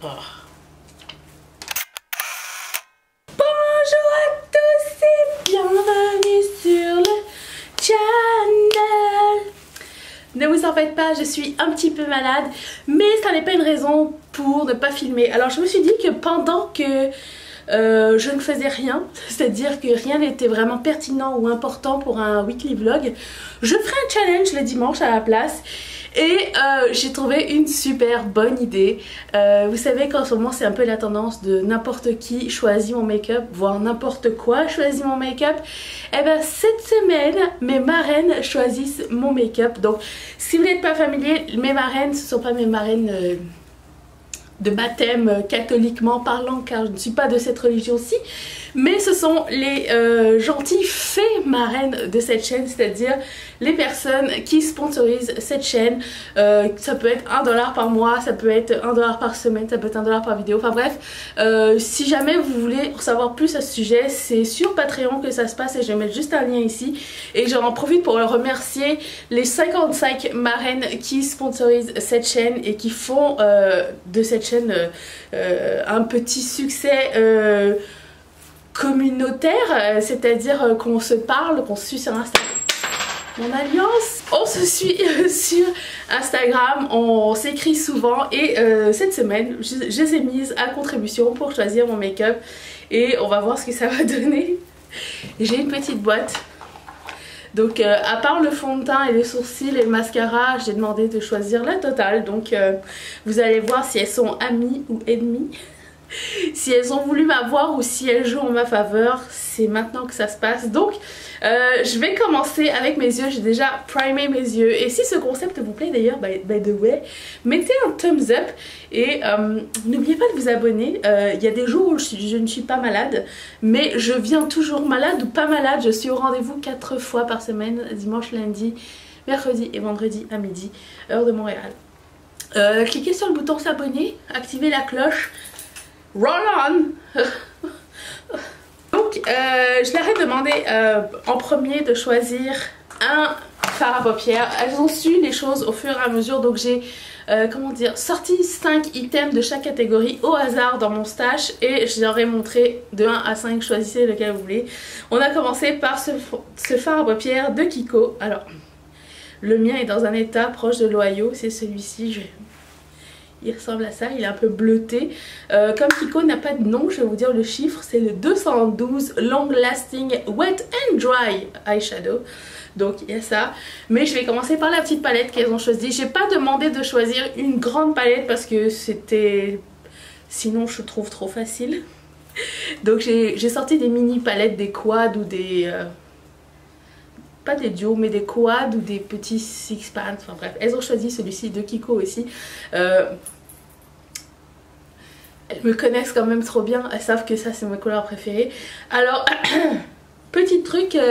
Oh. Bonjour à tous et bienvenue sur le channel. Ne vous en faites pas, je suis un petit peu malade, mais ça n'est pas une raison pour ne pas filmer. Alors je me suis dit que pendant que je ne faisais rien, c'est-à-dire que rien n'était vraiment pertinent ou important pour un weekly vlog, je ferai un challenge le dimanche à la place. Et j'ai trouvé une super bonne idée. Vous savez qu'en ce moment c'est un peu la tendance de n'importe qui choisit mon make-up, voire n'importe quoi choisit mon make-up. Et bien cette semaine, mes marraines choisissent mon make-up. Donc si vous n'êtes pas familier, mes marraines, ce ne sont pas mes marraines de baptême catholiquement parlant, car je ne suis pas de cette religion-ci, mais ce sont les gentilles fées marraines de cette chaîne, c'est-à-dire les personnes qui sponsorisent cette chaîne. Ça peut être $1 par mois, ça peut être $1 par semaine, ça peut être $1 par vidéo, enfin bref, si jamais vous voulez en savoir plus à ce sujet, c'est sur Patreon que ça se passe et je vais mettre juste un lien ici. Et j'en profite pour remercier les 55 marraines qui sponsorisent cette chaîne et qui font de cette chaîne un petit succès communautaire, c'est-à-dire qu'on se parle, qu'on se suit sur Instagram. Mon alliance, on se suit sur Instagram, on s'écrit souvent et cette semaine je les ai mises à contribution pour choisir mon make-up et on va voir ce que ça va donner. J'ai une petite boîte. Donc à part le fond de teint et les sourcils et le mascara, j'ai demandé de choisir la totale. Donc vous allez voir si elles sont amies ou ennemies. Si elles ont voulu m'avoir ou si elles jouent en ma faveur, c'est maintenant que ça se passe. Donc je vais commencer avec mes yeux. J'ai déjà primé mes yeux. Et si ce concept vous plaît d'ailleurs, by the way, mettez un thumbs up. Et n'oubliez pas de vous abonner. Il y a des jours où je ne suis pas malade, mais je viens toujours malade ou pas malade. Je suis au rendez-vous 4 fois par semaine, dimanche, lundi, mercredi et vendredi à midi, heure de Montréal. Cliquez sur le bouton s'abonner, activez la cloche. Roll on. Donc je leur ai demandé en premier de choisir un fard à paupières. Elles ont su les choses au fur et à mesure, donc j'ai comment dire, sorti 5 items de chaque catégorie au hasard dans mon stash et je leur ai montré de 1 à 5, choisissez lequel vous voulez. On a commencé par ce fard à paupières de Kiko. Alors le mien est dans un état proche de l'Ohio, c'est celui-ci. Il ressemble à ça, il est un peu bleuté. Comme Kiko n'a pas de nom, je vais vous dire le chiffre, c'est le 212 Long Lasting Wet and Dry Eyeshadow. Donc il y a ça. Mais je vais commencer par la petite palette qu'elles ont choisie. J'ai pas demandé de choisir une grande palette parce que c'était... sinon je trouve trop facile. Donc j'ai sorti des mini palettes, des quads ou des... pas des duos mais des quads ou des petits six pans, enfin bref, elles ont choisi celui-ci de Kiko aussi. Elles me connaissent quand même trop bien, elles savent que ça c'est ma couleur préférée. Alors petit truc un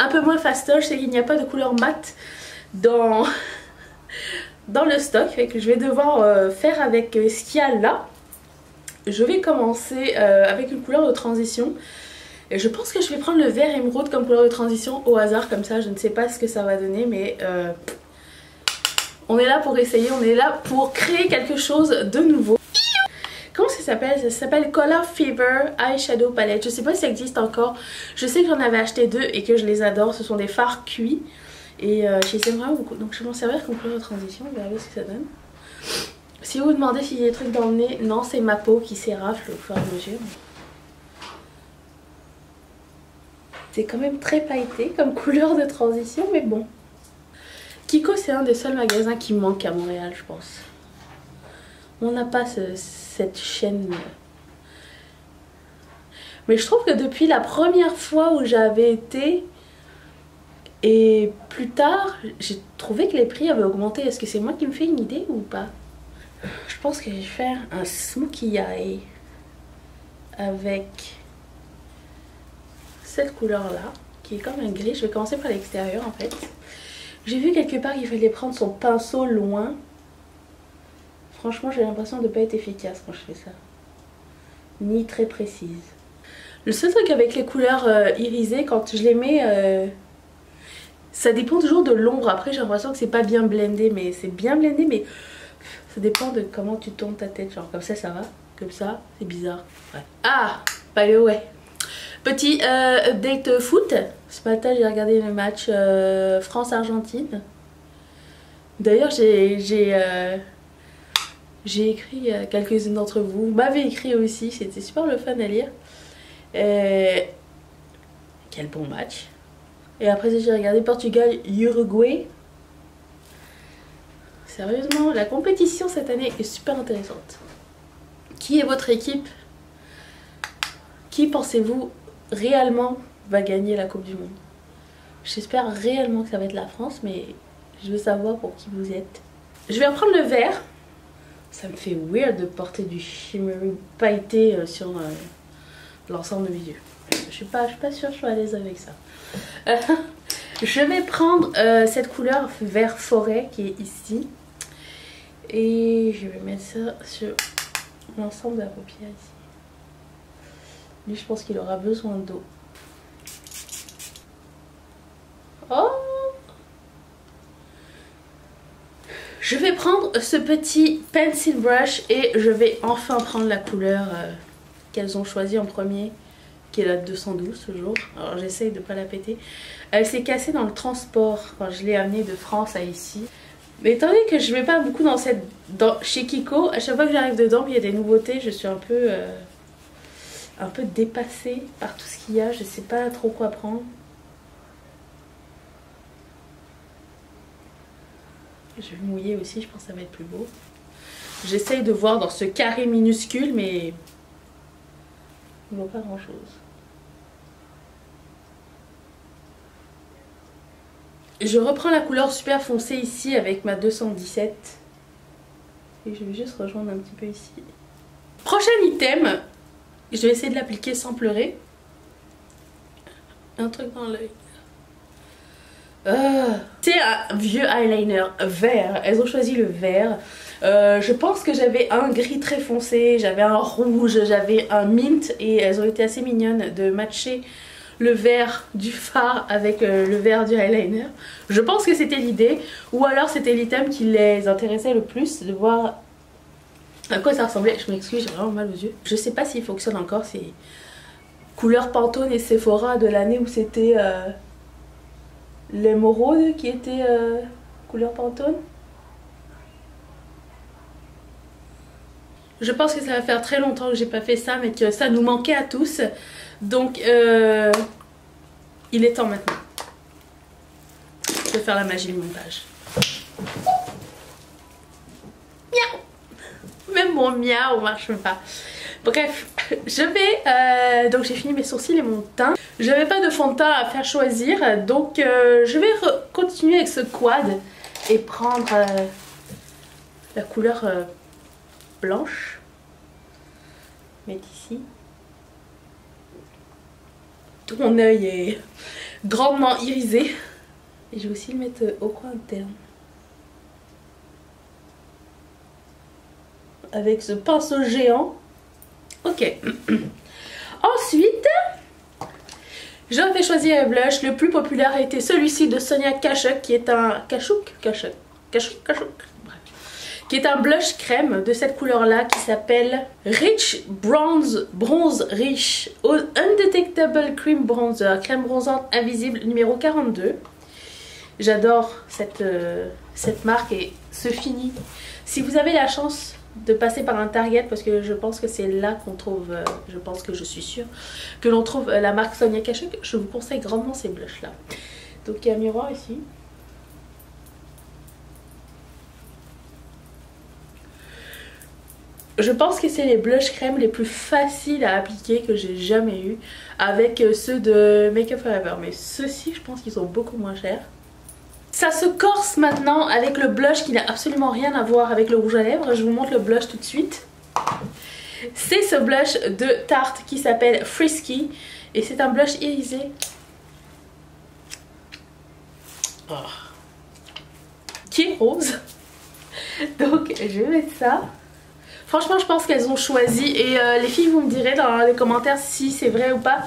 peu moins fastoche, c'est qu'il n'y a pas de couleur mate dans le stock, fait que je vais devoir faire avec ce qu'il y a là. Je vais commencer avec une couleur de transition. Et je pense que je vais prendre le vert émeraude comme couleur de transition au hasard, comme ça je ne sais pas ce que ça va donner, mais on est là pour essayer, on est là pour créer quelque chose de nouveau. Comment ça s'appelle? Ça s'appelle Color Fever Eyeshadow Palette. Je sais pas si ça existe encore, je sais que j'en avais acheté 2 et que je les adore, ce sont des fards cuits et je les aime vraiment beaucoup, donc je vais m'en servir comme couleur de transition, on va voir ce que ça donne. Si vous vous demandez s'il y a des trucs dans le nez, non, c'est ma peau qui s'érafle au fur et à mesure. C'est quand même très pailleté comme couleur de transition, mais bon. Kiko, c'est un des seuls magasins qui manque à Montréal, je pense. On n'a pas cette chaîne. Mais je trouve que depuis la première fois où j'avais été, et plus tard, j'ai trouvé que les prix avaient augmenté. Est-ce que c'est moi qui me fais une idée ou pas? Je pense que je vais faire un smokey eye avec... cette couleur là qui est comme un gris. Je vais commencer par l'extérieur en fait. J'ai vu quelque part qu'il fallait prendre son pinceau loin. Franchement j'ai l'impression de ne pas être efficace quand je fais ça, ni très précise. Le seul truc avec les couleurs irisées, quand je les mets ça dépend toujours de l'ombre. Après j'ai l'impression que c'est pas bien blendé, mais c'est bien blendé, mais Ça dépend de comment tu tournes ta tête. Genre comme ça va. Comme ça, c'est bizarre. Ouais. Ah, by the way. Petit update foot. Ce matin, j'ai regardé le match France-Argentine. D'ailleurs, j'ai écrit à quelques-unes d'entre vous. Vous m'avez écrit aussi. C'était super le fun à lire. Quel bon match. Et après, j'ai regardé Portugal-Uruguay. Sérieusement, la compétition cette année est super intéressante. Qui est votre équipe? Qui pensez-vous réellement va gagner la Coupe du Monde? J'espère réellement que ça va être la France, mais je veux savoir pour qui vous êtes. Je vais reprendre le vert. Ça me fait weird de porter du shimmering pailleté sur l'ensemble de mes yeux. Je suis pas sûre que je suis à l'aise avec ça. Je vais prendre cette couleur vert forêt qui est ici. Et je vais mettre ça sur l'ensemble de la paupière ici. Lui, je pense qu'il aura besoin d'eau. Oh! Je vais prendre ce petit pencil brush et je vais enfin prendre la couleur qu'elles ont choisie en premier, qui est la 212 toujours. Alors j'essaye de ne pas la péter. Elle s'est cassée dans le transport quand je l'ai amenée de France à ici. Mais étant donné que je ne vais pas beaucoup chez Kiko, à chaque fois que j'arrive dedans, il y a des nouveautés, je suis un peu dépassée par tout ce qu'il y a. Je ne sais pas trop quoi prendre. Je vais mouiller aussi, je pense que ça va être plus beau. J'essaye de voir dans ce carré minuscule, mais on ne voit pas grand chose. Je reprends la couleur super foncée ici avec ma 217. Et je vais juste rejoindre un petit peu ici. Prochain item, je vais essayer de l'appliquer sans pleurer. Un truc dans l'œil. C'est un vieux eyeliner vert. Elles ont choisi le vert. Je pense que j'avais un gris très foncé, j'avais un rouge, j'avais un mint. Et elles ont été assez mignonnes de matcher le vert du fard avec le vert du eyeliner. Je pense que c'était l'idée. Ou alors c'était l'item qui les intéressait le plus, de voir à quoi ça ressemblait. Je m'excuse, j'ai vraiment mal aux yeux. Je sais pas s'il fonctionne encore. C'est couleur Pantone et Sephora de l'année où c'était l'émeraude qui était couleur Pantone. Je pense que ça va faire très longtemps que j'ai pas fait ça, mais que ça nous manquait à tous. Donc il est temps maintenant. Je vais faire la magie du montage. Miaou! Même mon miaou marche pas. Bref, je vais... donc j'ai fini mes sourcils et mon teint. Je n'avais pas de fond de teint à faire choisir. Donc je vais continuer avec ce quad et prendre la couleur blanche. Mettre ici. Tout mon œil est grandement irisé. Et je vais aussi le mettre au coin interne. Avec ce pinceau géant. Ok. Ensuite, j'avais choisi un blush. Le plus populaire a été celui-ci de Sonia Kashuk, qui est un qui est un blush crème de cette couleur-là qui s'appelle Rich Bronze Rich Undetectable Cream Bronzer, crème bronzante invisible numéro 42. J'adore cette marque et ce fini. Si vous avez la chance de passer par un Target, parce que je pense que c'est là qu'on trouve, je suis sûre que l'on trouve la marque Sonia Kashuk, je vous conseille grandement ces blushs là. Donc il y a un miroir ici. Je pense que c'est les blush crème les plus faciles à appliquer que j'ai jamais eu, avec ceux de Make Up Forever, mais ceux-ci je pense qu'ils sont beaucoup moins chers. Ça se corse maintenant avec le blush qui n'a absolument rien à voir avec le rouge à lèvres. Je vous montre le blush tout de suite. C'est ce blush de Tarte qui s'appelle Frisky. Et c'est un blush irisé. Oh. Qui est rose. Donc je vais mettre ça. Franchement je pense qu'elles ont choisi, et les filles vous me direz dans les commentaires si c'est vrai ou pas.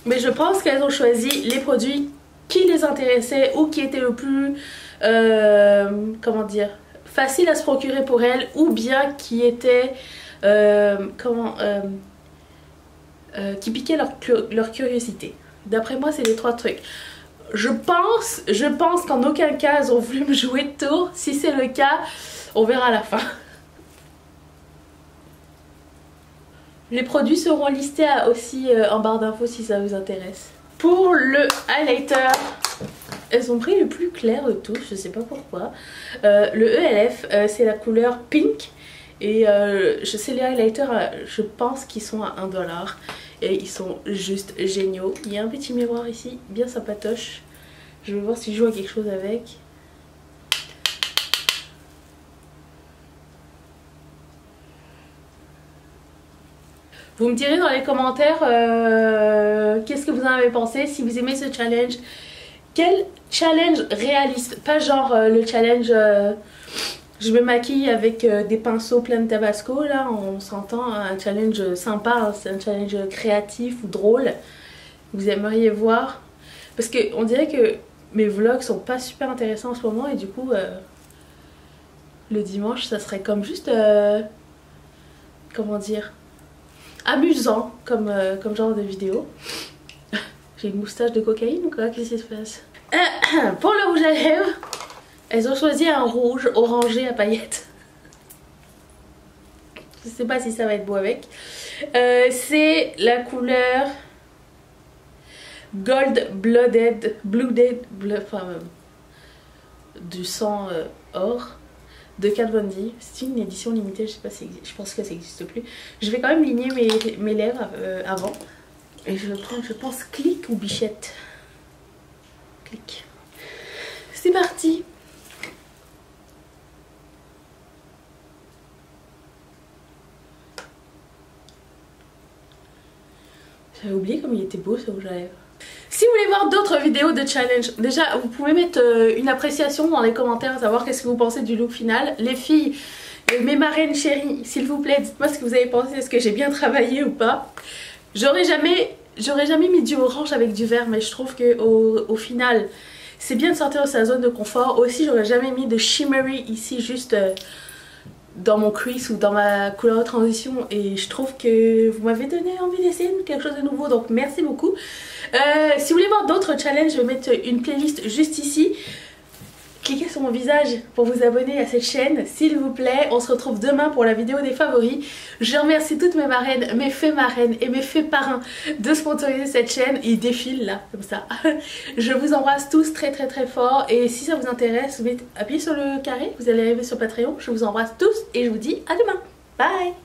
Mais je pense qu'elles ont choisi les produits qui les intéressaient ou qui étaient le plus comment dire, facile à se procurer pour elles ou bien qui étaient qui piquaient leur curiosité. D'après moi, c'est les 3 trucs. Je pense qu'en aucun cas elles ont voulu me jouer de tour. Si c'est le cas, on verra à la fin. Les produits seront listés aussi en barre d'infos si ça vous intéresse. Pour le highlighter, elles ont pris le plus clair de tous, je sais pas pourquoi. Le ELF, c'est la couleur pink. Et je sais les highlighters, je pense qu'ils sont à 1 $. Et ils sont juste géniaux. Il y a un petit miroir ici, bien sympatoche. Je vais voir si je joue à quelque chose avec. Vous me direz dans les commentaires qu'est-ce que vous en avez pensé, si vous aimez ce challenge. Quel challenge réaliste, pas genre le challenge je me maquille avec des pinceaux pleins de tabasco, là on s'entend, un challenge sympa, hein, c'est un challenge créatif ou drôle. Vous aimeriez voir, parce que on dirait que mes vlogs sont pas super intéressants en ce moment et du coup le dimanche ça serait comme juste comment dire, amusant comme genre de vidéo. J'ai une moustache de cocaïne ou quoi? Qu'est-ce qui se passe? Pour le rouge à lèvres, elles ont choisi un rouge orangé à paillettes. Je sais pas si ça va être beau avec. C'est la couleur Gold Blooded, enfin du sang or de Kat Von D. C'est une édition limitée, je sais pas si, je pense que ça n'existe plus. Je vais quand même ligner mes lèvres avant. Et je vais prendre, je pense, Click ou Bichette. Click. C'est parti. J'avais oublié comme il était beau ce rouge à lèvres. Si vous voulez voir d'autres vidéos de challenge, déjà vous pouvez mettre une appréciation dans les commentaires, savoir qu'est-ce que vous pensez du look final. Les filles, mes marraines chéries, s'il vous plaît, dites-moi ce que vous avez pensé, est-ce que j'ai bien travaillé ou pas. J'aurais jamais mis du orange avec du vert, mais je trouve que au final c'est bien de sortir de sa zone de confort. Aussi j'aurais jamais mis de shimmery ici juste dans mon crease ou dans ma couleur de transition, et je trouve que vous m'avez donné envie d'essayer quelque chose de nouveau, donc merci beaucoup. Si vous voulez voir d'autres challenges, je vais mettre une playlist juste ici. Cliquez sur mon visage pour vous abonner à cette chaîne, s'il vous plaît. On se retrouve demain pour la vidéo des favoris. Je remercie toutes mes marraines, mes fées marraines et mes fées parrains de sponsoriser cette chaîne. Ils défilent là, comme ça. Je vous embrasse tous très très très fort. Et si ça vous intéresse, appuyez sur le carré, vous allez arriver sur Patreon. Je vous embrasse tous et je vous dis à demain. Bye!